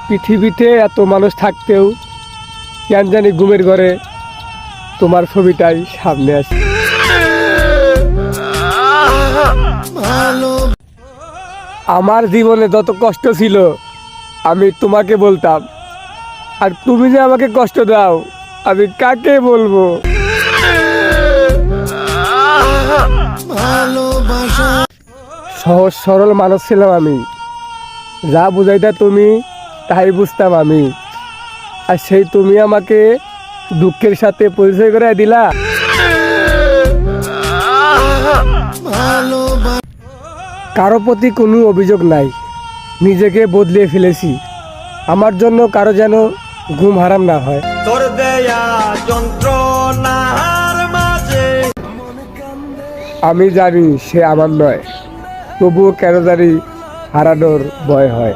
পৃথিবীতে এত মানুষ থাকতেও কেন জানি ঘুমের ঘরে তোমার ছবিটাই সামনে আসে। আমার জীবনে যত কষ্ট ছিল আমি তোমাকে বলতাম, আর তুমি যে আমাকে কষ্ট দাও আমি কাকে বলবো। সহজ সরল মানুষ ছিলাম আমি, যা বুঝাইতা তুমি তাই বুঝতাম আমি, আর সেই তুমি আমাকে দুঃখের সাথে পরিচয় করে দিলা। কারো প্রতি কোনো অভিযোগ নাই, নিজেকে বদলিয়ে ফেলেছি আমার জন্য কারো যেন ঘুম হারাম না হয়। তোর দেয়া যন্ত্রণার মাঝে আমি জানি সে আমার নয়, তবুও কেন জানি হারানোর ভয় হয়।